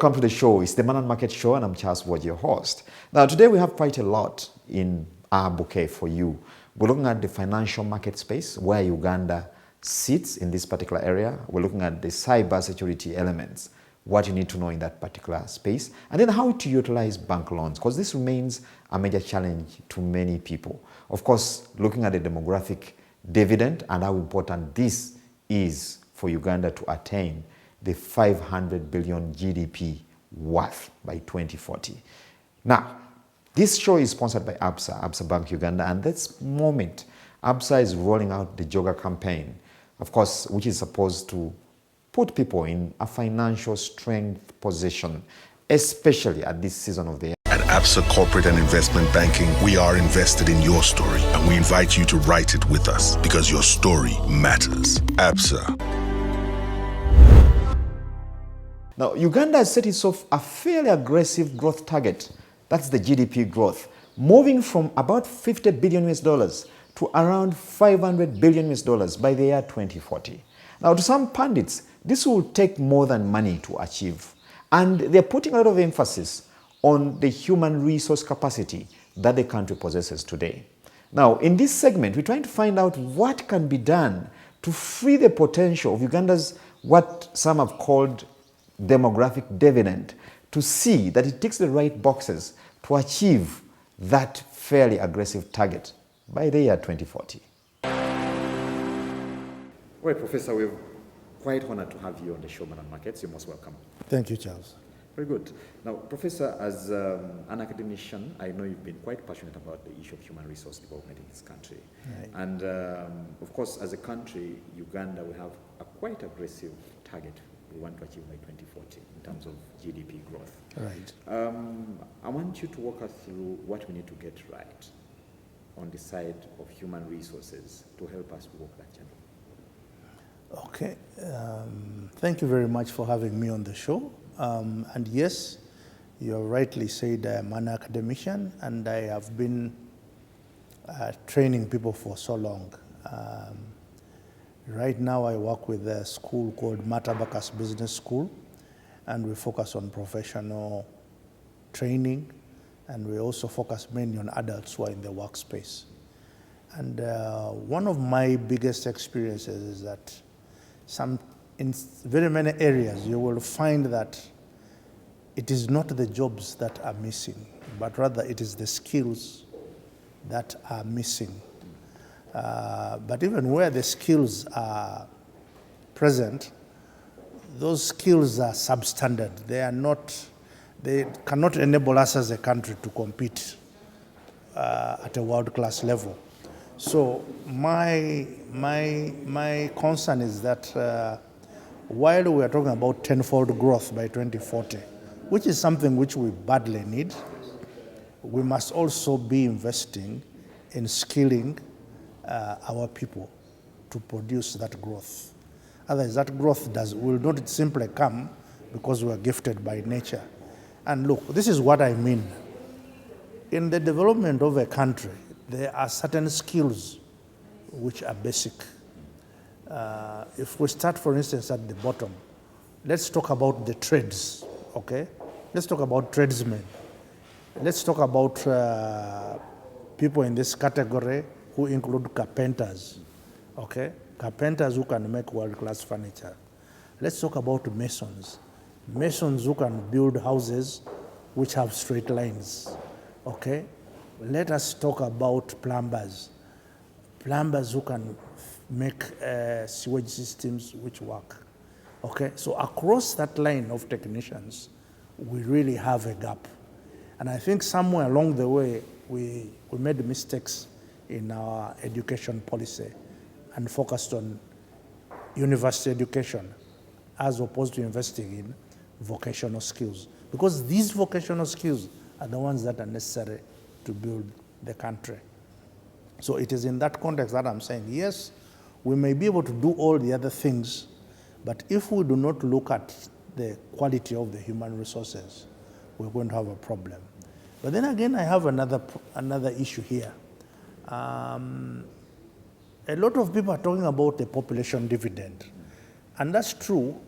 welcome to the show. It's the Money and Markets Show, and I'm Charles Ward, your host. Now, today we have quite a lot in our bouquet for you. We're looking at the financial market space, where Uganda sits in this particular area. We're looking at the cyber security elements, what you need to know in that particular space, and then how to utilize bank loans, because this remains a major challenge to many people. Of course, looking at the demographic dividend and how important this is for Uganda to attain the 500 billion GDP worth by 2040. Now, this show is sponsored by Absa Bank Uganda, and this moment, Absa is rolling out the Joga campaign, of course, which is supposed to put people in a financial strength position, especially at this season of the year. At Absa Corporate and Investment Banking, we are invested in your story, and we invite you to write it with us because your story matters. Absa. Now, Uganda has set itself a fairly aggressive growth target. That's the GDP growth, moving from about $50 billion to around $500 billion by the year 2040. Now, to some pundits, this will take more than money to achieve. And they're putting a lot of emphasis on the human resource capacity that the country possesses today. Now, in this segment, we're trying to find out what can be done to free the potential of Uganda's, what some have called demographic dividend, to see that it ticks the right boxes to achieve that fairly aggressive target by the year 2040. Well, Professor, we're quite honored to have you on the show, Money and Markets. You're most welcome. Thank you, Charles. Very good. Now, Professor, as an academician, I know you've been quite passionate about the issue of human resource development in this country. Right. And of course, as a country, Uganda, we have a quite aggressive target we want to achieve by 2040 in terms of GDP growth. Right. I want you to walk us through what we need to get right on the side of human resources to help us walk that journey. Okay. Thank you very much for having me on the show. And yes, you have rightly said I'm an academician, and I have been training people for so long. Right now I work with a school called Matabakas Business School, and we focus on professional training, and we also focus mainly on adults who are in the workspace. And one of my biggest experiences is that in very many areas you will find that it is not the jobs that are missing, but rather it is the skills that are missing. But even where the skills are present, those skills are substandard. They cannot enable us as a country to compete at a world-class level. So my concern is that while we are talking about tenfold growth by 2040, which is something which we badly need, we must also be investing in skilling our people to produce that growth. Otherwise, that growth will not simply come because we are gifted by nature. And look, this is what I mean. In the development of a country, there are certain skills which are basic. If we start, for instance, at the bottom, let's talk about the trades, okay? Let's talk about tradesmen. Let's talk about people in this category who include carpenters, okay? Carpenters who can make world-class furniture. Let's talk about masons. Masons who can build houses which have straight lines, okay? Let us talk about plumbers. Plumbers who can make sewage systems which work, okay? So across that line of technicians, we really have a gap. And I think somewhere along the way, we made mistakes in our education policy and focused on university education as opposed to investing in vocational skills. Because these vocational skills are the ones that are necessary to build the country. So it is in that context that I'm saying, yes, we may be able to do all the other things, but if we do not look at the quality of the human resources, we're going to have a problem. But then again, I have another issue here. A lot of people are talking about the population dividend, and that's true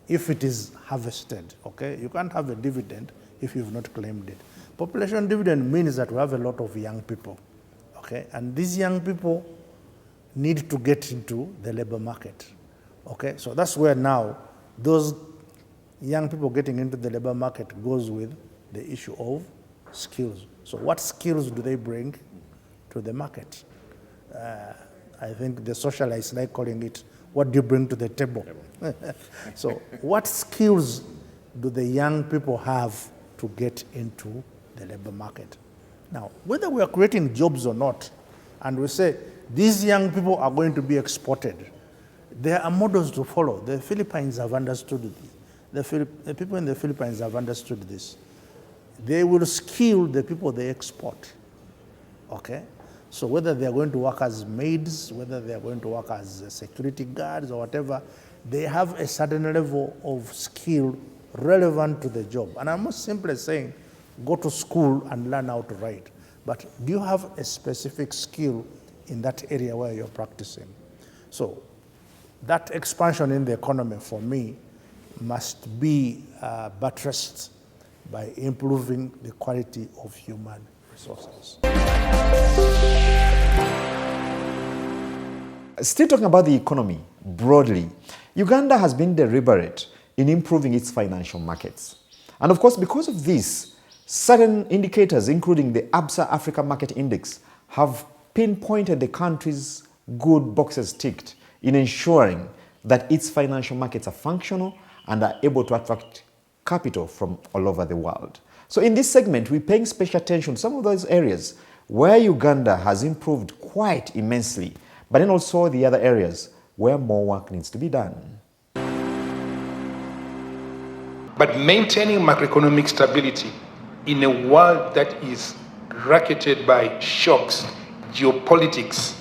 if it is harvested, okay? You can't have a dividend if you've not claimed it. Population dividend means that we have a lot of young people, okay? And these young people need to get into the labor market, okay? So that's where now those young people getting into the labor market goes with the issue of skills. So what skills do they bring to the market? I think the socialists like calling it, what do you bring to the table? So what skills do the young people have to get into the labor market? Now, whether we are creating jobs or not, and we say these young people are going to be exported, there are models to follow. The Philippines have understood this. The people in the Philippines have understood this. They will skill the people they export, okay? So whether they're going to work as maids, whether they're going to work as security guards or whatever, they have a certain level of skill relevant to the job. And I'm not simply saying, go to school and learn how to write. But do you have a specific skill in that area where you're practicing? So that expansion in the economy, for me, must be buttressed by improving the quality of human resources. Still talking about the economy broadly, Uganda has been deliberate in improving its financial markets. And of course, because of this, certain indicators, including the ABSA Africa Market Index, have pinpointed the country's good boxes ticked in ensuring that its financial markets are functional and are able to attract capital from all over the world. So in this segment, we're paying special attention to some of those areas where Uganda has improved quite immensely, but then also the other areas where more work needs to be done. But maintaining macroeconomic stability in a world that is racketed by shocks, geopolitics,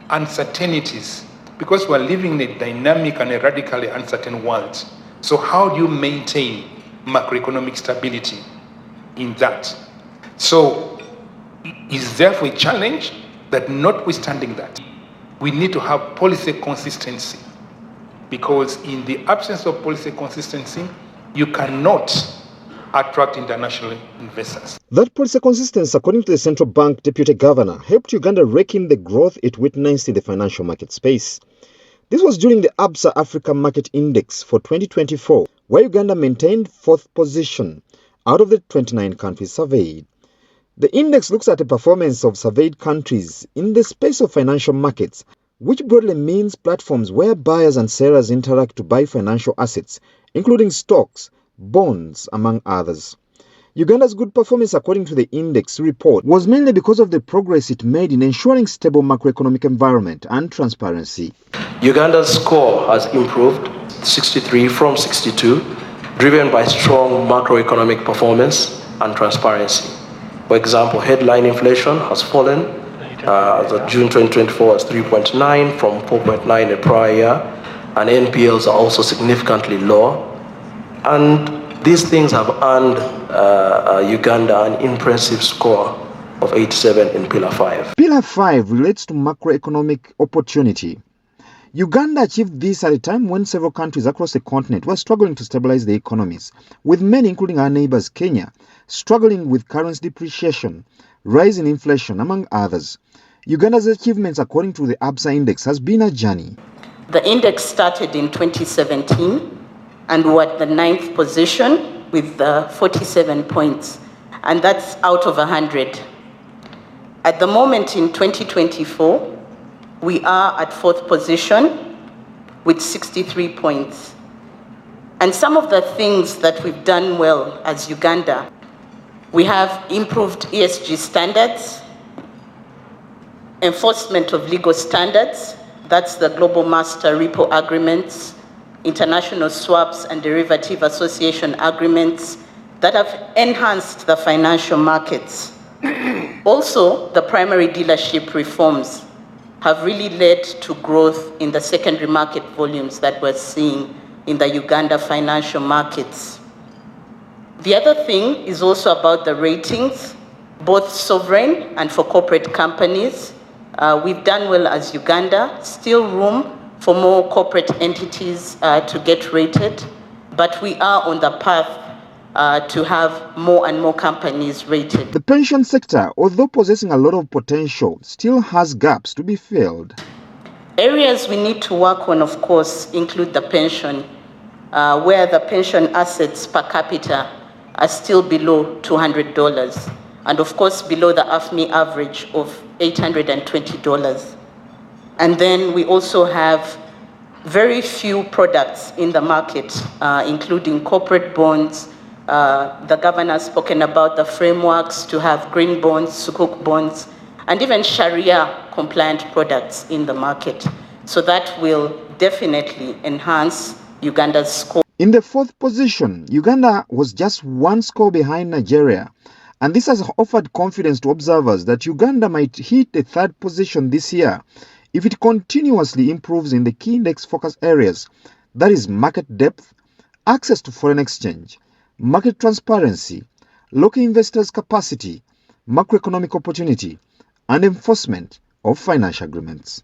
uncertainties, because we're living in a dynamic and a radically uncertain world. So how do you maintain macroeconomic stability in that? So is therefore a challenge that, notwithstanding that, we need to have policy consistency, because in the absence of policy consistency, you cannot attract international investors. That policy consistency, according to the Central Bank Deputy Governor, helped Uganda rake in the growth it witnessed in the financial market space. This was during the ABSA Africa Market Index for 2024, where Uganda maintained 4th position out of the 29 countries surveyed. The index looks at the performance of surveyed countries in the space of financial markets, which broadly means platforms where buyers and sellers interact to buy financial assets, including stocks, bonds, among others. Uganda's good performance, according to the index report, was mainly because of the progress it made in ensuring stable macroeconomic environment and transparency. Uganda's score has improved 63 from 62, driven by strong macroeconomic performance and transparency. For example, headline inflation has fallen. As of June 2024 was 3.9 from 4.9 the prior year, and NPLs are also significantly lower. And these things have earned Uganda an impressive score of 87 in Pillar 5. Pillar 5 relates to macroeconomic opportunity. Uganda achieved this at a time when several countries across the continent were struggling to stabilize their economies, with many, including our neighbors Kenya, struggling with currency depreciation, rising inflation, among others. Uganda's achievements, according to the ABSA index, has been a journey. The index started in 2017 and we're at the 9th position with 47 points, and that's out of 100. At the moment in 2024, we are at 4th position with 63 points. And some of the things that we've done well as Uganda, we have improved ESG standards, enforcement of legal standards, that's the Global Master Repo Agreements, international swaps and derivative association agreements that have enhanced the financial markets. Also, the primary dealership reforms have really led to growth in the secondary market volumes that we're seeing in the Uganda financial markets. The other thing is also about the ratings, both sovereign and for corporate companies. We've done well as Uganda, still room for more corporate entities to get rated. but we are on the path to have more and more companies rated. The pension sector, although possessing a lot of potential, still has gaps to be filled. Areas we need to work on, of course, include the pension, where the pension assets per capita are still below $200, and of course below the AFMI average of $820. And then we also have very few products in the market, including corporate bonds. The governor has spoken about the frameworks to have green bonds, sukuk bonds, and even Sharia-compliant products in the market. So that will definitely enhance Uganda's score. In the fourth position, Uganda was just one score behind Nigeria, and this has offered confidence to observers that Uganda might hit the third position this year if it continuously improves in the key index focus areas, that is market depth, access to foreign exchange, market transparency, local investors' capacity, macroeconomic opportunity, and enforcement of financial agreements.